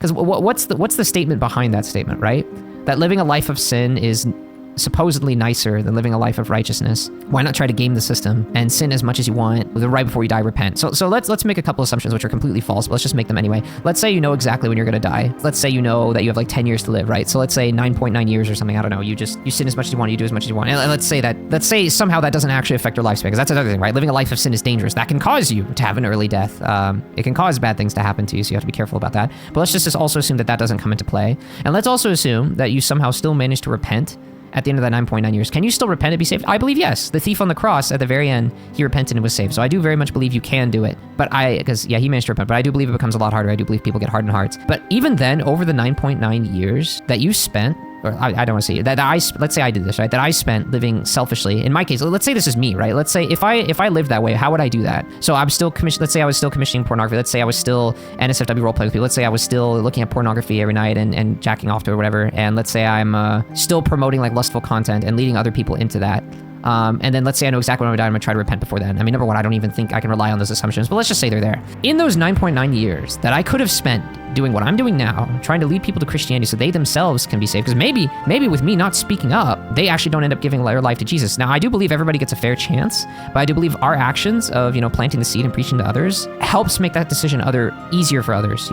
Because what's the statement behind that statement, right? That living a life of sin is supposedly nicer than living a life of righteousness. Why not try to game the system and sin as much as you want, right before you die, repent? So let's make a couple assumptions which are completely false, but let's just make them anyway. Let's say you know exactly when you're gonna die. Let's say you know that you have like 10 years to live, right? So let's say 9.9 years or something, I don't know. You sin as much as you want, you do as much as you want. And let's say somehow that doesn't actually affect your lifespan, because that's another thing, right? Living a life of sin is dangerous. That can cause you to have an early death. It can cause bad things to happen to you, so you have to be careful about that. But let's just also assume that doesn't come into play. And let's also assume that you somehow still manage to repent at the end of that 9.9 years. Can you still repent and be saved? I believe yes. The thief on the cross, at the very end, he repented and was saved. So I do very much believe you can do it. Because he managed to repent, but I do believe it becomes a lot harder. I do believe people get hardened hearts. But even then, over the 9.9 years that you spent, or I don't want to say let's say I did this, right? That I spent living selfishly. In my case, let's say this is me, right? Let's say if I lived that way, how would I do that? So I'm still let's say I was still commissioning pornography. Let's say I was still NSFW roleplaying with people. Let's say I was still looking at pornography every night and jacking off to it or whatever. And let's say I'm still promoting like lustful content and leading other people into that. And then let's say I know exactly when I'm going to try to repent before then. I mean, number one, I don't even think I can rely on those assumptions, but let's just say they're there. In those 9.9 years that I could have spent doing what I'm doing now, trying to lead people to Christianity so they themselves can be saved, because maybe with me not speaking up, they actually don't end up giving their life to Jesus. Now, I do believe everybody gets a fair chance, but I do believe our actions of, planting the seed and preaching to others helps make that decision easier for others,